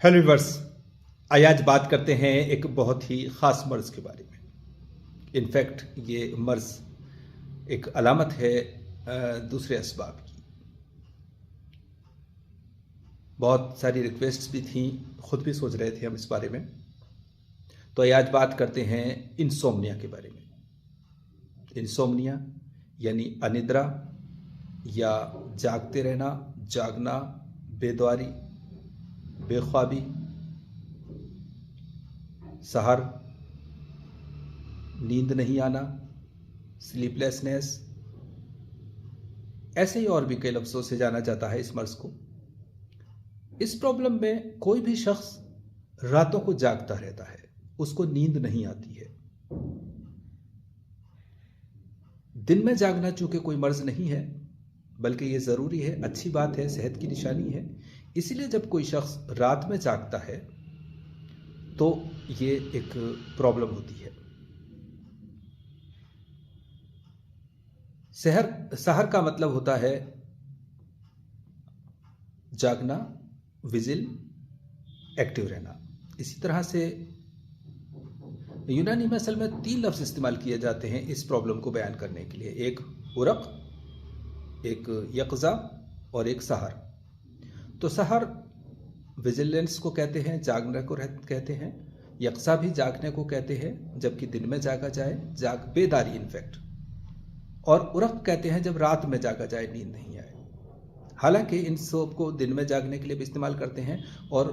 Hello viewers, आज बात करते हैं एक बहुत ही ख़ास मर्ज़ के बारे में। इनफैक्ट ये मर्ज़ एक अलामत है दूसरे असबाब की। बहुत सारी रिक्वेस्ट्स भी थी, ख़ुद भी सोच रहे थे हम इस बारे में। तो आज बात करते हैं इंसोम्निया के बारे में। इंसोम्निया यानी अनिद्रा या जागते रहना, जागना, बेदारी, बेख्वाबी, सहर, नींद नहीं आना, स्लीपलेसनेस, ऐसे ही और भी कई लफ्ज़ों से जाना जाता है इस मर्ज़ को। इस प्रॉब्लम में कोई भी शख्स रातों को जागता रहता है, उसको नींद नहीं आती है। दिन में जागना चूंकि कोई मर्ज़ नहीं है, बल्कि ये ज़रूरी है, अच्छी बात है, सेहत की निशानी है। इसलिए जब कोई शख्स रात में जागता है तो ये एक प्रॉब्लम होती है। सहर का मतलब होता है जागना, विजिल, एक्टिव रहना। इसी तरह से यूनानी में असल में 3 लफ्ज़ इस्तेमाल किए जाते हैं इस प्रॉब्लम को बयान करने के लिए। एक उरक, एक यक़ज़ा और एक सहर। तो सहर विजिलेंस को कहते हैं, जागने को कहते हैं। यक़ज़ा भी जागने को कहते हैं जबकि दिन में जागा जाए, बेदारी इनफैक्ट। और उरक कहते हैं जब रात में जागा जाए, नींद नहीं आए। हालांकि इन सब को दिन में जागने के लिए भी इस्तेमाल करते हैं और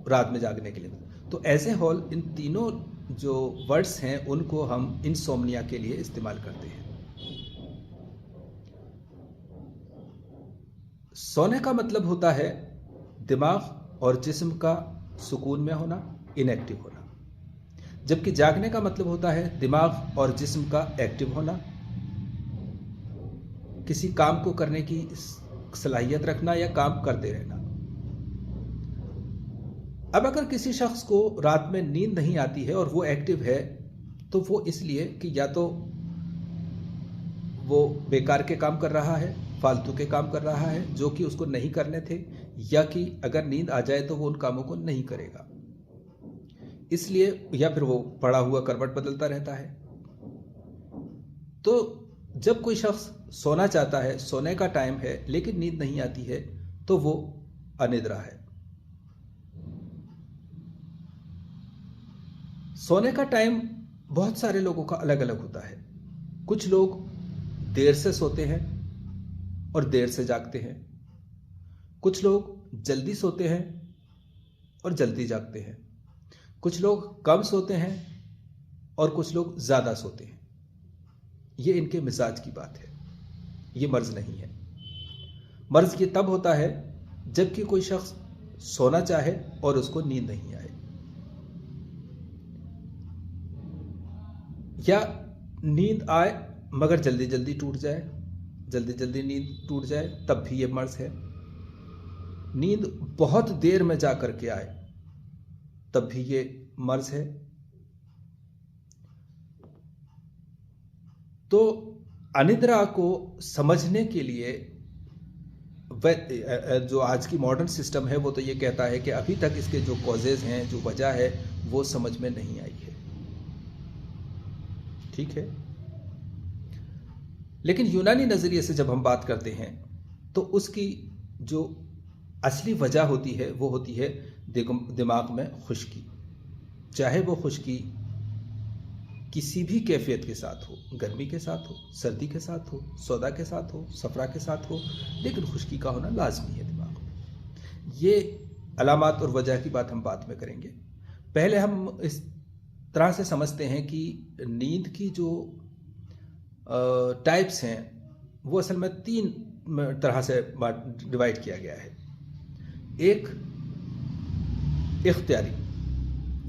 रात में जागने के लिए। तो एज ए होल इन तीनों जो वर्ड्स हैं उनको हम इंसोम्निया के लिए इस्तेमाल करते हैं। सोने का मतलब होता है दिमाग और जिस्म का सुकून में होना, इनएक्टिव होना। जबकि जागने का मतलब होता है दिमाग और जिस्म का एक्टिव होना, किसी काम को करने की सलाहियत रखना या काम करते रहना। अब अगर किसी शख्स को रात में नींद नहीं आती है और वो एक्टिव है, तो वो इसलिए कि या तो वो बेकार के काम कर रहा है, फालतू के काम कर रहा है जो कि उसको नहीं करने थे, या कि अगर नींद आ जाए तो वो उन कामों को नहीं करेगा, इसलिए, या फिर वो पड़ा हुआ करवट बदलता रहता है। तो जब कोई शख्स सोना चाहता है, सोने का टाइम है लेकिन नींद नहीं आती है, तो वो अनिद्रा है। सोने का टाइम बहुत सारे लोगों का अलग अलग होता है। कुछ लोग देर से सोते हैं और देर से जागते हैं। कुछ लोग जल्दी सोते हैं और जल्दी जागते हैं। कुछ लोग कम सोते हैं और कुछ लोग ज़्यादा सोते हैं। ये इनके मिजाज की बात है, ये मर्ज़ नहीं है। मर्ज़ ये तब होता है जबकि कोई शख्स सोना चाहे और उसको नींद नहीं आए, या नींद आए मगर जल्दी जल्दी टूट जाए, जल्दी जल्दी नींद टूट जाए, तब भी ये मर्ज़ है। नींद बहुत देर में जा कर के आए, तब भी ये मर्ज़ है। तो अनिद्रा को समझने के लिए जो आज की मॉडर्न सिस्टम है वो तो ये कहता है कि अभी तक इसके जो कॉजेज़ हैं, जो वजह है, वो समझ में नहीं आई है। ठीक है, लेकिन यूनानी नज़रिए से जब हम बात करते हैं तो उसकी जो असली वजह होती है वो होती है दिमाग में खुश्की। चाहे वो खुश्की किसी भी कैफियत के साथ हो, गर्मी के साथ हो, सर्दी के साथ हो, सौदा के साथ हो, सफरा के साथ हो, लेकिन खुश्की का होना लाजमी है दिमाग में। ये अलामात और वजह की बात हम बाद में करेंगे। पहले हम इस तरह से समझते हैं कि नींद की जो टाइप्स हैं वो असल में 3 तरह से डिवाइड किया गया है। एक इख्तियारी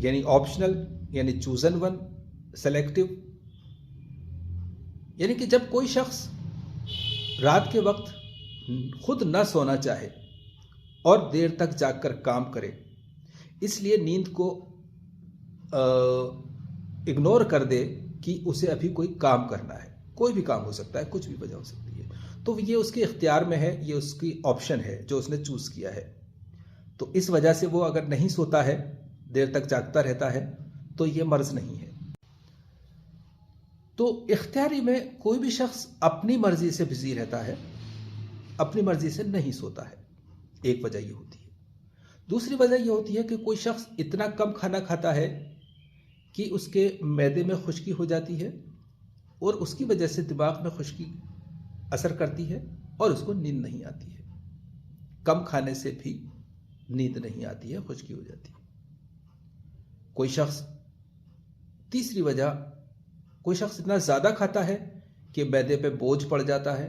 यानी ऑप्शनल, यानी चूजन वन, सेलेक्टिव, यानी कि जब कोई शख्स रात के वक्त खुद न सोना चाहे और देर तक जागकर काम करे, इसलिए नींद को इग्नोर कर दे कि उसे अभी कोई काम करना है। कोई भी काम हो सकता है, कुछ भी वजह हो सकती है, तो ये उसके इख्तियार में है, ये उसकी ऑप्शन है जो उसने चूज़ किया है। तो इस वजह से वो अगर नहीं सोता है, देर तक जागता रहता है, तो ये मर्ज नहीं है। तो इख्तियारी में कोई भी शख्स अपनी मर्जी से बिजी रहता है, अपनी मर्जी से नहीं सोता है, एक वजह ये होती है। दूसरी वजह यह होती है कि कोई शख्स इतना कम खाना खाता है कि उसके मैदे में खुश्की हो जाती है और उसकी वजह से दिमाग में खुश्की असर करती है और उसको नींद नहीं आती है। कम खाने से भी नींद नहीं आती है, खुश्की हो जाती है। कोई शख्स, तीसरी वजह, कोई शख्स इतना ज़्यादा खाता है कि मैदे पे बोझ पड़ जाता है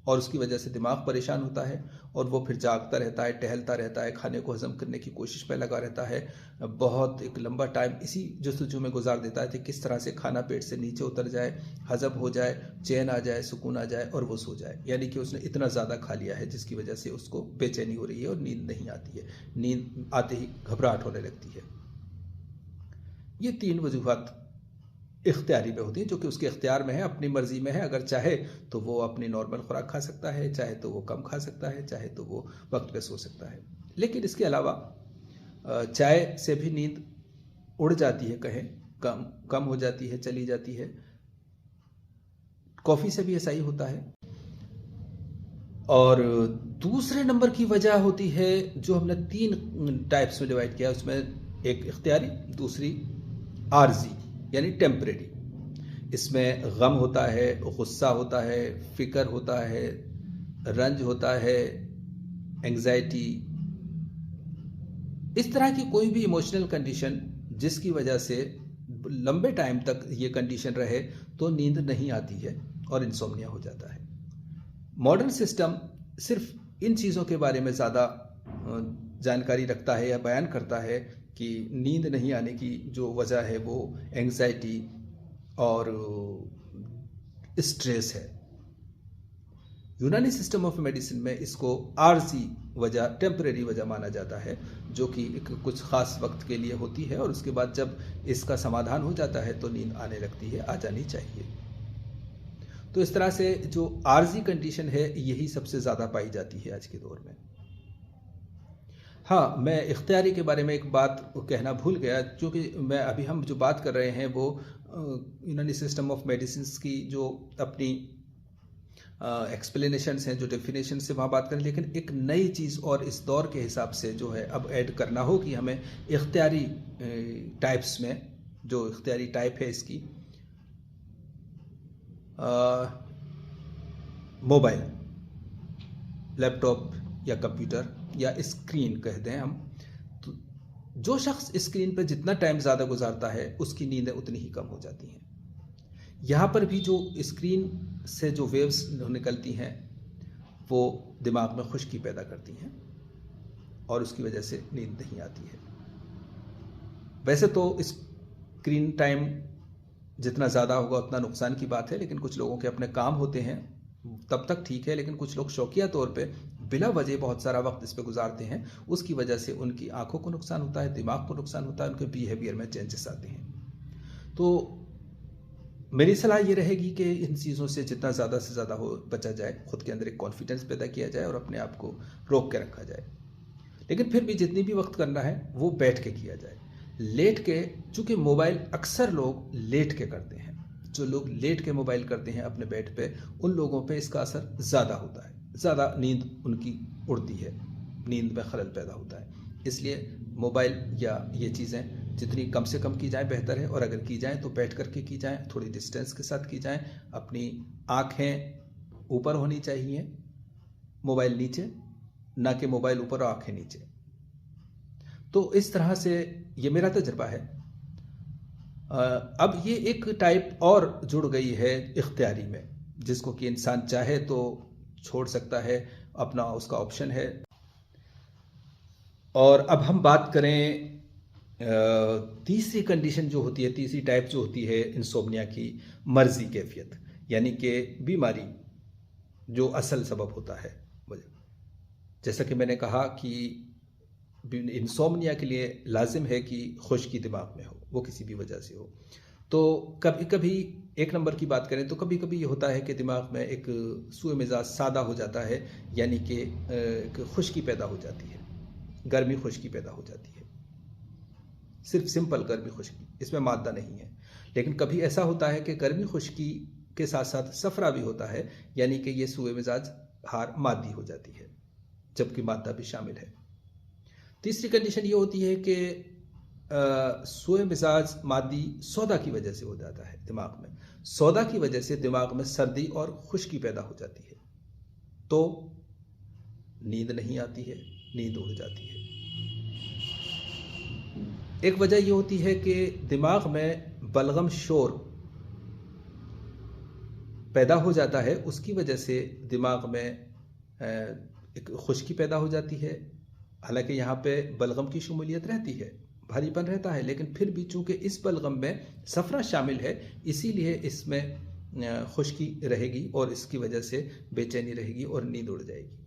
और उसकी वजह से दिमाग परेशान होता है और वो फिर जागता रहता है, टहलता रहता है, खाने को हजम करने की कोशिश में लगा रहता है, बहुत एक लंबा टाइम इसी जस्तजू में गुजार देता है कि किस तरह से खाना पेट से नीचे उतर जाए, हजम हो जाए, चैन आ जाए, सुकून आ जाए और वो सो जाए। यानी कि उसने इतना ज़्यादा खा लिया है जिसकी वजह से उसको बेचैनी हो रही है और नींद नहीं आती है, नींद आते ही घबराहट होने लगती है। ये तीन वजूहात इख्तियारी में होती है, जो कि उसके इख्तियार में है, अपनी मर्जी में है। अगर चाहे तो वो अपनी नॉर्मल खुराक खा सकता है, चाहे तो वो कम खा सकता है, चाहे तो वो वक्त पे सो सकता है। लेकिन इसके अलावा चाय से भी नींद उड़ जाती है, कहें कम हो जाती है, चली जाती है। कॉफ़ी से भी ऐसा ही होता है। और दूसरे नंबर की वजह होती है, जो हमने 3 टाइप्स में डिवाइड किया, उसमें एक इख्तियारी, दूसरी आर्जी यानी टेम्परेरी। इसमें गम होता है, गुस्सा होता है, फिक्र होता है, रंज होता है, एंग्जाइटी, इस तरह की कोई भी इमोशनल कंडीशन जिसकी वजह से लंबे टाइम तक ये कंडीशन रहे तो नींद नहीं आती है और इंसोम्निया हो जाता है। मॉडर्न सिस्टम सिर्फ इन चीज़ों के बारे में ज़्यादा जानकारी रखता है या बयान करता है कि नींद नहीं आने की जो वजह है वो एंग्जाइटी और स्ट्रेस है। यूनानी सिस्टम ऑफ मेडिसिन में इसको आर्जी वजह, टेम्परेरी वजह माना जाता है, जो कि कुछ ख़ास वक्त के लिए होती है और उसके बाद जब इसका समाधान हो जाता है तो नींद आने लगती है, आ जानी चाहिए। तो इस तरह से जो आर्जी कंडीशन है यही सबसे ज़्यादा पाई जाती है आज के दौर में। हाँ, मैं इख्तियारी के बारे में एक बात कहना भूल गया, क्योंकि अभी हम जो बात कर रहे हैं वो यूनानी सिस्टम ऑफ मेडिसिन की जो अपनी एक्सप्लेनेशंस हैं, जो डेफिनेशन से वहाँ बात करें, लेकिन एक नई चीज़ और इस दौर के हिसाब से जो है अब ऐड करना हो कि हमें इख्तियारी टाइप्स में, जो इख्तियारी टाइप है इसकी, मोबाइल, लैपटॉप या कंप्यूटर या स्क्रीन कह दें हम, तो जो शख्स स्क्रीन पर जितना टाइम ज़्यादा गुजारता है उसकी नींदें उतनी ही कम हो जाती हैं। यहाँ पर भी जो स्क्रीन से जो वेव्स निकलती हैं वो दिमाग में खुश्की पैदा करती हैं और उसकी वजह से नींद नहीं आती है। वैसे तो स्क्रीन टाइम जितना ज़्यादा होगा उतना नुकसान की बात है, लेकिन कुछ लोगों के अपने काम होते हैं तब तक ठीक है, लेकिन कुछ लोग शौकिया तौर पे बिला वजह बहुत सारा वक्त इस पे गुजारते हैं, उसकी वजह से उनकी आंखों को नुकसान होता है, दिमाग को नुकसान होता है, उनके बिहेवियर में चेंजेस आते हैं। तो मेरी सलाह ये रहेगी कि इन चीज़ों से जितना ज़्यादा से ज़्यादा हो बचा जाए, खुद के अंदर एक कॉन्फिडेंस पैदा किया जाए और अपने आप को रोक के रखा जाए। लेकिन फिर भी जितनी भी वक्त करना है वो बैठ के किया जाए, लेट के, चूँकि मोबाइल अक्सर लोग लेट के करते हैं, जो लोग लेट के मोबाइल करते हैं अपने बेड पे, उन लोगों पे इसका असर ज़्यादा होता है, ज़्यादा नींद उनकी उड़ती है, नींद में खलल पैदा होता है। इसलिए मोबाइल या ये चीज़ें जितनी कम से कम की जाए बेहतर है, और अगर की जाए तो बैठ करके की जाए, थोड़ी डिस्टेंस के साथ की जाए, अपनी आँखें ऊपर होनी चाहिए, मोबाइल नीचे, ना कि मोबाइल ऊपर और आँखें नीचे। तो इस तरह से ये मेरा तजुर्बा है। अब ये एक टाइप और जुड़ गई है इख्तियारी में, जिसको कि इंसान चाहे तो छोड़ सकता है, अपना उसका ऑप्शन है। और अब हम बात करें तीसरी कंडीशन जो होती है, तीसरी टाइप जो होती है इंसोम्निया की, मर्जी कैफियत, यानी कि बीमारी जो असल सबब होता है। जैसा कि मैंने कहा कि इंसोम्निया के लिए लाजिम है कि खुश्की दिमाग में हो, वो किसी भी वजह से हो। तो कभी कभी एक नंबर की बात करें तो कभी कभी ये होता है कि दिमाग में एक सूए मिजाज सादा हो जाता है, यानी कि एक खुश्की पैदा हो जाती है। गर्मी खुश्की पैदा हो जाती है, सिर्फ सिंपल गर्मी खुश्की, इसमें मादा नहीं है। लेकिन कभी ऐसा होता है कि गर्मी खुश्की के साथ साथ सफरा भी होता है, यानी कि ये सूए मिजाज हार मादी हो जाती है, जबकि मादा भी शामिल है। तीसरी कंडीशन ये होती है कि सूए मिजाज मादी सौदा की वजह से हो जाता है। दिमाग में सौदा की वजह से दिमाग में सर्दी और खुश्की पैदा हो जाती है, तो नींद नहीं आती है, नींद उड़ जाती है। एक वजह यह होती है कि दिमाग में बलगम शोर पैदा हो जाता है, उसकी वजह से दिमाग में एक खुश्की पैदा हो जाती है। हालांकि यहाँ पे बलगम की शमूलियत रहती है, भारीपन रहता है, लेकिन फिर भी चूंकि इस बलगम में सफरा शामिल है, इसीलिए इसमें खुश्की रहेगी और इसकी वजह से बेचैनी रहेगी और नींद उड़ जाएगी।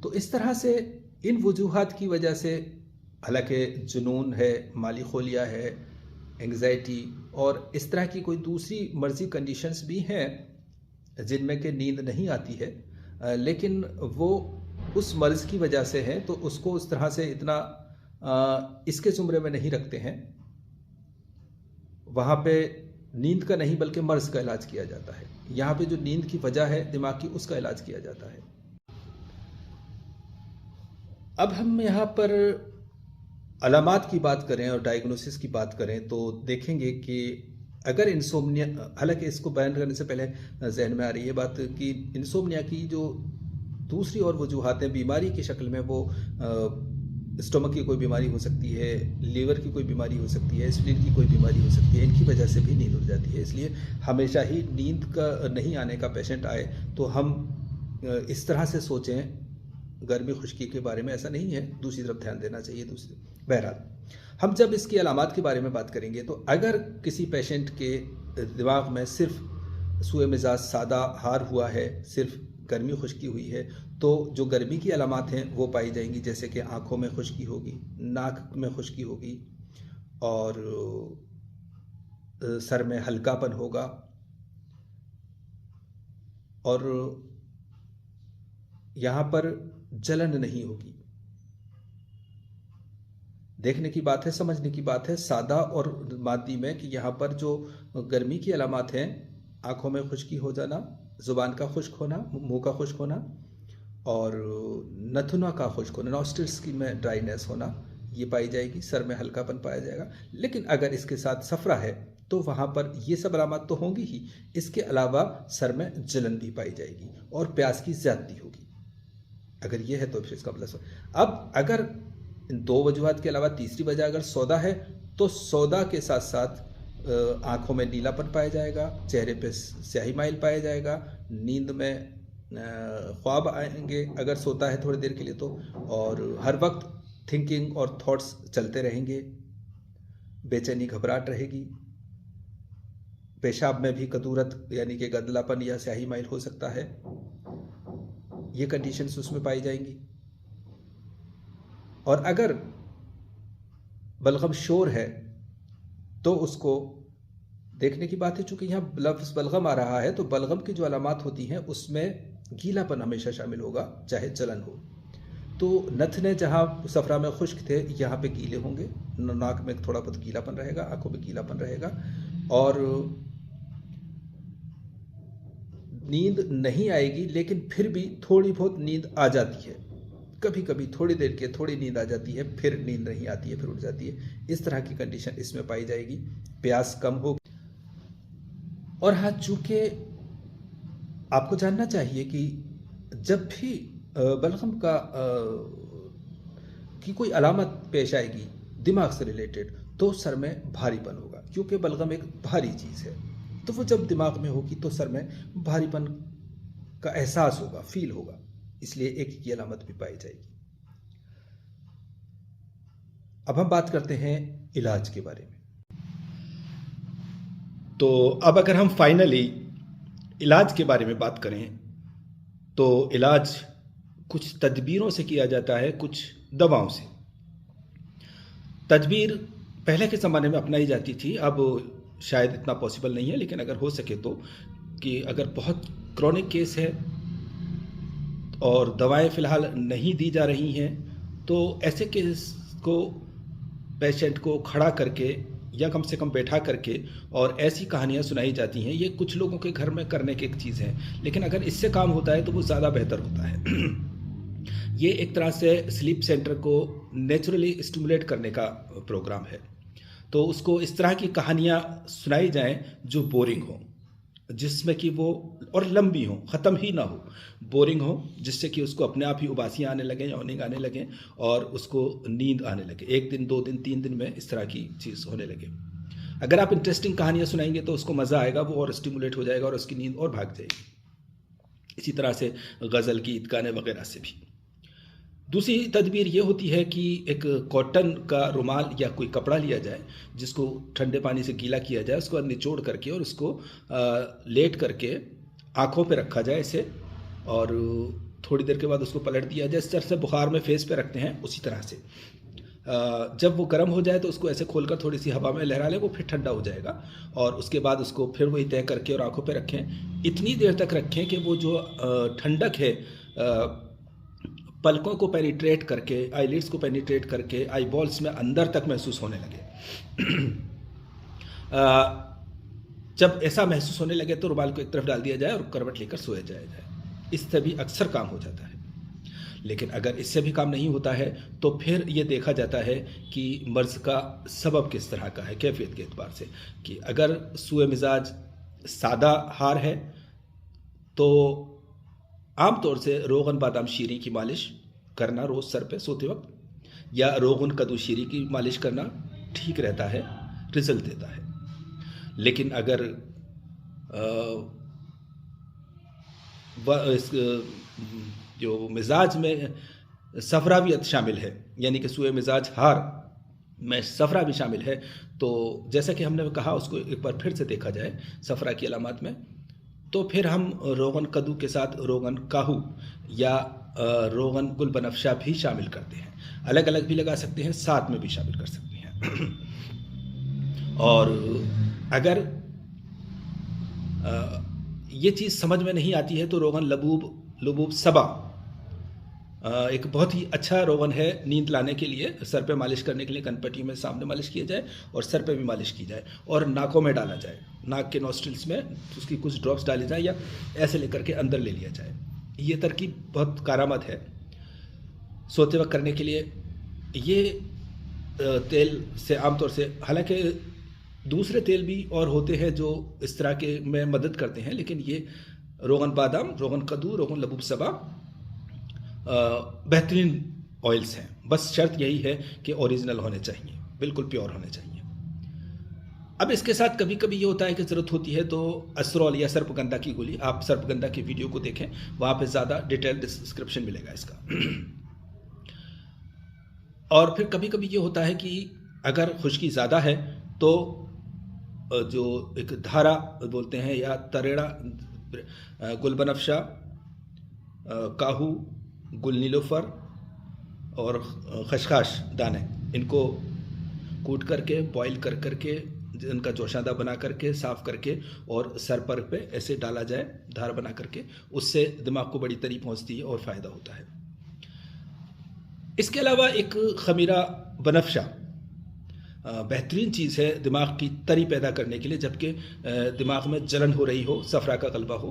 तो इस तरह से इन वजूहात की वजह से, हालांकि जुनून है, माली खोलिया है, एंग्जाइटी और इस तरह की कोई दूसरी मर्जी कंडीशंस भी हैं जिनमें कि नींद नहीं आती है, लेकिन वो उस मर्ज की वजह से है, तो उसको उस तरह से इतना इसके जुमरे में नहीं रखते हैं। वहाँ पे नींद का नहीं बल्कि मर्ज का इलाज किया जाता है। यहाँ पे जो नींद की वजह है दिमाग की, उसका इलाज किया जाता है। अब हम यहाँ पर अलामात की बात करें और डायग्नोसिस की बात करें तो देखेंगे कि अगर इंसोम्निया, हालांकि इसको बयान करने से पहले जहन में आ रही है बात कि इंसोम्निया की जो दूसरी और वजूहात हैं, बीमारी की शक्ल में वो स्टोमक की कोई बीमारी हो सकती है, लीवर की कोई बीमारी हो सकती है, स्प्लीन की कोई बीमारी हो सकती है, इनकी वजह से भी नींद उड़ जाती है। इसलिए हमेशा ही नींद का नहीं आने का पेशेंट आए तो हम इस तरह से सोचें गर्मी खुश्की के बारे में, ऐसा नहीं है, दूसरी तरफ ध्यान देना चाहिए। बहरहाल हम जब इसकी अलामात के बारे में बात करेंगे तो अगर किसी पेशेंट के दिमाग में सिर्फ सूए मिजाज सादा हार हुआ है, सिर्फ गर्मी खुश्की हुई है, तो जो गर्मी की अलामात हैं वो पाई जाएंगी, जैसे कि आँखों में खुश्की होगी, नाक में खुश्की होगी और सर में हल्कापन होगा और यहाँ पर जलन नहीं होगी। देखने की बात है, समझने की बात है सादा और मादी में कि यहाँ पर जो गर्मी की अलामात हैं, आँखों में खुश्की हो जाना, ज़ुबान का खुश्क होना, मुंह का खुश्क होना और नथुना का खुश्क होना, नॉस्ट्रिल्स की में ड्राइनेस होना, ये पाई जाएगी। सर में हल्कापन पाया जाएगा। लेकिन अगर इसके साथ सफरा है तो वहाँ पर ये सब अलामत तो होंगी ही, इसके अलावा सर में जलन भी पाई जाएगी और प्यास की ज़्यादती होगी। अगर ये है तो फिर इसका मतलब अब अगर इन दो वजूहात के अलावा तीसरी वजह अगर सौदा है तो सौदा के साथ साथ आँखों में नीलापन पाया जाएगा, चेहरे पे स्याही माइल पाया जाएगा, नींद में ख्वाब आएंगे अगर सोता है थोड़ी देर के लिए तो, और हर वक्त थिंकिंग और थॉट्स चलते रहेंगे, बेचैनी घबराहट रहेगी, पेशाब में भी कदूरत यानी कि गदलापन या स्याही माइल हो सकता है, ये कंडीशंस उसमें पाई जाएंगी। और अगर बलगम शोर है तो उसको देखने की बात है, चूंकि यहाँ लफ्ज़ बलगम आ रहा है तो बलगम की जो अलामात होती हैं उसमें गीलापन हमेशा शामिल होगा, चाहे जलन हो। तो नथने जहाँ सफरा में खुश्क थे यहाँ पे गीले होंगे, नाक में थोड़ा बहुत गीलापन रहेगा, आंखों में गीलापन रहेगा और नींद नहीं आएगी, लेकिन फिर भी थोड़ी बहुत नींद आ जाती है। कभी कभी थोड़ी देर के थोड़ी नींद आ जाती है, फिर नींद नहीं आती है, फिर उठ जाती है। इस तरह की कंडीशन इसमें पाई जाएगी। प्यास कम हो। और हाँ, चूंकि आपको जानना चाहिए कि जब भी बलगम का की कोई अलामत पेश आएगी दिमाग से रिलेटेड तो सर में भारीपन होगा, क्योंकि बलगम एक भारी चीज़ है। तो वो जब दिमाग में होगी तो सर में भारीपन का एहसास होगा, फील होगा, इसलिए एक की अलामत भी पाई जाएगी। अब हम बात करते हैं इलाज के बारे में। तो अब अगर हम फाइनली इलाज के बारे में बात करें तो इलाज कुछ तदबीरों से किया जाता है, कुछ दवाओं से। तदबीर पहले के ज़माने में अपनाई जाती थी, अब शायद इतना पॉसिबल नहीं है, लेकिन अगर हो सके तो कि अगर बहुत क्रॉनिक केस है और दवाएं फ़िलहाल नहीं दी जा रही हैं, तो ऐसे केस को पेशेंट को खड़ा करके या कम से कम बैठा करके और ऐसी कहानियाँ सुनाई जाती हैं। ये कुछ लोगों के घर में करने की एक चीज़ है, लेकिन अगर इससे काम होता है तो वो ज़्यादा बेहतर होता है। ये एक तरह से स्लीप सेंटर को नेचुरली स्टिमुलेट करने का प्रोग्राम है। तो उसको इस तरह की कहानियाँ सुनाई जाएं जो बोरिंग हो, जिसमें कि वो और लंबी हो, ख़त्म ही ना हो, बोरिंग हो, जिससे कि उसको अपने आप ही उबासियाँ आने लगें, यॉर्निंग आने लगें और उसको नींद आने लगे। 1 दिन 2 दिन 3 दिन में इस तरह की चीज़ होने लगे। अगर आप इंटरेस्टिंग कहानियाँ सुनाएंगे तो उसको मज़ा आएगा, वो और स्टिमुलेट हो जाएगा और उसकी नींद और भाग जाएगी। इसी तरह से गज़ल, गीत, गाने वगैरह से भी। दूसरी तदबीर ये होती है कि एक कॉटन का रुमाल या कोई कपड़ा लिया जाए, जिसको ठंडे पानी से गीला किया जाए, उसको निचोड़ करके और उसको लेट करके आँखों पे रखा जाए इसे, और थोड़ी देर के बाद उसको पलट दिया जाए। इस तरह से बुखार में फेस पे रखते हैं, उसी तरह से जब वो गर्म हो जाए तो उसको ऐसे खोलकर थोड़ी सी हवा में लहरा लें, वो फिर ठंडा हो जाएगा। और उसके बाद उसको फिर वही तय करके और आँखों पे रखें। इतनी देर तक रखें कि वो जो ठंडक है पलकों को पेनिट्रेट करके, आईलिड्स को पेनिट्रेट करके आई बॉल्स में अंदर तक महसूस होने लगे। जब ऐसा महसूस होने लगे तो रुमाल को एक तरफ डाल दिया जाए और करवट लेकर सोया जाए। इससे भी अक्सर काम हो जाता है। लेकिन अगर इससे भी काम नहीं होता है तो फिर ये देखा जाता है कि मर्ज़ का सबब किस तरह का है, कैफियत के एतबार से। कि अगर सूए मिजाज सादा हार है तो आम तौर से रोगन बादाम शीरी की मालिश करना रोज़ सर पे सोते वक्त, या रोगन कद्दू शीरी की मालिश करना ठीक रहता है, रिजल्ट देता है। लेकिन अगर जो मिजाज में सफरावियत शामिल है, यानी कि सूए मिजाज हार में सफरा भी शामिल है, तो जैसा कि हमने कहा उसको एक बार फिर से देखा जाए सफरा की अलामत में, तो फिर हम रोगन कद्दू के साथ रोगन काहू या रोगन गुल बनफशा भी शामिल करते हैं। अलग अलग भी लगा सकते हैं, साथ में भी शामिल कर सकते हैं। और अगर ये चीज़ समझ में नहीं आती है तो रोगन लबूब सबा एक बहुत ही अच्छा रोगन है नींद लाने के लिए, सर पे मालिश करने के लिए। कनपट्टी में सामने मालिश किया जाए और सर पे भी मालिश की जाए और नाकों में डाला जाए, नाक के नॉस्ट्रिल्स में उसकी कुछ ड्रॉप्स डाले जाए या ऐसे लेकर के अंदर ले लिया जाए। ये तरकीब बहुत कारामद है सोते वक्त करने के लिए। ये तेल से आमतौर से, हालांकि दूसरे तेल भी और होते हैं जो इस तरह के में मदद करते हैं, लेकिन ये रोगन बादाम, रोगन कद्दू, रोगन लबूब सबा बेहतरीन ऑयल्स हैं। बस शर्त यही है कि ओरिजिनल होने चाहिए, बिल्कुल प्योर होने चाहिए। अब इसके साथ कभी कभी ये होता है कि ज़रूरत होती है तो असरॉल या सर्पगंधा की गोली, आप सर्पगंधा की वीडियो को देखें, वहाँ पे ज़्यादा डिटेल डिस्क्रिप्शन मिलेगा इसका। और फिर कभी कभी ये होता है कि अगर खुश्की ज़्यादा है तो जो एक धारा बोलते हैं या तरेड़ा, गुलबनफशा, काहू, गुल नीलोफर और खशखाश दाने, इनको कूट करके बॉईल कर करके इनका जोशादा बना करके साफ़ करके और सर पर पे ऐसे डाला जाए धार बना करके, उससे दिमाग को बड़ी तरी पहुंचती है और फ़ायदा होता है। इसके अलावा एक खमीरा बनफशा बेहतरीन चीज़ है दिमाग की तरी पैदा करने के लिए। जबकि दिमाग में जलन हो रही हो, सफरा का गलबा हो,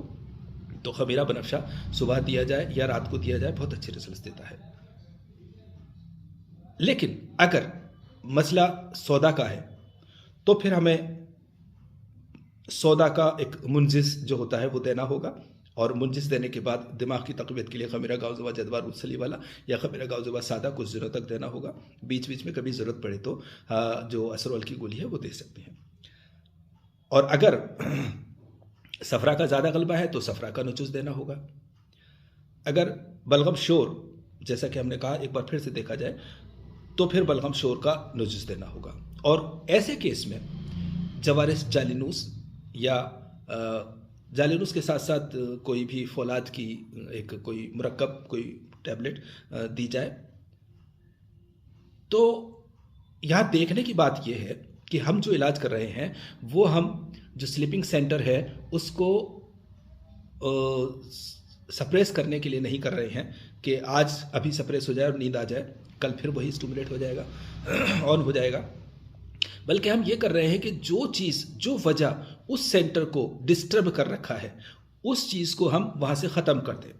तो खमीरा बनफशा सुबह दिया जाए या रात को दिया जाए, बहुत अच्छे रिजल्ट देता है। लेकिन अगर मसला सौदा का है तो फिर हमें सौदा का एक मुंजिस जो होता है वो देना होगा, और मुंजिस देने के बाद दिमाग की तक़वियत के लिए खमीरा गाउज़वा जदवा रूसली वाला या खमीरा गाउज़वा सादा कुछ दिनों तक देना होगा। बीच बीच में कभी ज़रूरत पड़े तो जो असरॉल की गोली है वो दे सकते हैं। और अगर सफरा का ज़्यादा गलबा है तो सफरा का नुचूस देना होगा। अगर बलगम शोर, जैसा कि हमने कहा एक बार फिर से देखा जाए, तो फिर बलगम शोर का नुचूस देना होगा। और ऐसे केस में जवारिस जालिनूस या जालिनूस के साथ साथ कोई भी फौलाद की एक कोई मुरक्कब, कोई टैबलेट दी जाए। तो यहाँ देखने की बात यह है कि हम जो इलाज कर रहे हैं वो हम जो स्लीपिंग सेंटर है उसको सप्रेस करने के लिए नहीं कर रहे हैं कि आज अभी सप्रेस हो जाए और नींद आ जाए, कल फिर वही स्टिमुलेट हो जाएगा, ऑन हो जाएगा। बल्कि हम ये कर रहे हैं कि जो चीज़, जो वजह उस सेंटर को डिस्टर्ब कर रखा है, उस चीज़ को हम वहाँ से ख़त्म कर दें।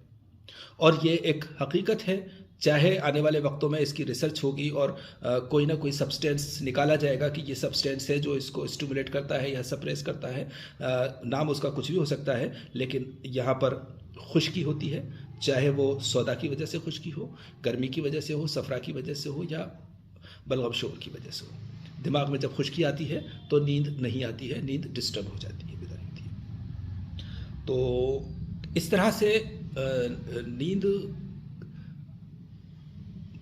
और ये एक हकीकत है, चाहे आने वाले वक्तों में इसकी रिसर्च होगी और कोई ना कोई सब्सटेंस निकाला जाएगा कि ये सब्सटेंस है जो इसको स्टिमुलेट करता है या सप्रेस करता है, नाम उसका कुछ भी हो सकता है, लेकिन यहाँ पर खुश्की होती है, चाहे वो सौदा की वजह से खुश्की हो, गर्मी की वजह से हो, सफ़रा की वजह से हो, या बलगम शोर की वजह से हो। दिमाग में जब खुश्की आती है तो नींद नहीं आती है, नींद डिस्टर्ब हो जाती है, बेदारी होती है। तो इस तरह से नींद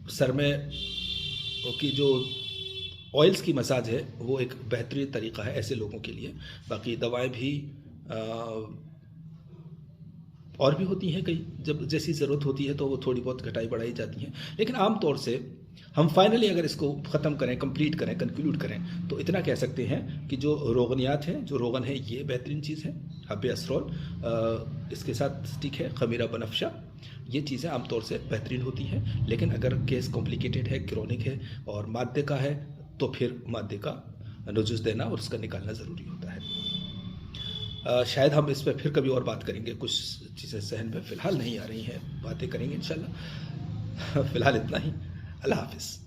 सर में की जो ऑयल्स की मसाज है वो एक बेहतरीन तरीक़ा है ऐसे लोगों के लिए। बाकी दवाएं भी और भी होती हैं कई, जब जैसी ज़रूरत होती है तो वो थोड़ी बहुत घटाई बढ़ाई जाती हैं, लेकिन आम तौर से हम फाइनली अगर इसको ख़त्म करें, कंप्लीट करें, कंक्लूड करें तो इतना कह सकते हैं कि जो रोगनियात हैं, जो रोगन है, ये बेहतरीन चीज़ है। हब्बे असरोल, इसके साथ स्टिक है खमीरा बनफशा, ये चीज़ें आमतौर से बेहतरीन होती हैं। लेकिन अगर केस कॉम्प्लिकेटेड है, क्रोनिक है और मादे का है तो फिर मादे का नजुस देना और उसका निकालना ज़रूरी होता है। शायद हम इस पर फिर कभी और बात करेंगे, कुछ चीज़ें सहन में फ़िलहाल नहीं आ रही हैं, बातें करेंगे इंशाल्लाह। फ़िलहाल इतना ही। अल्लाह हाफ़िज़।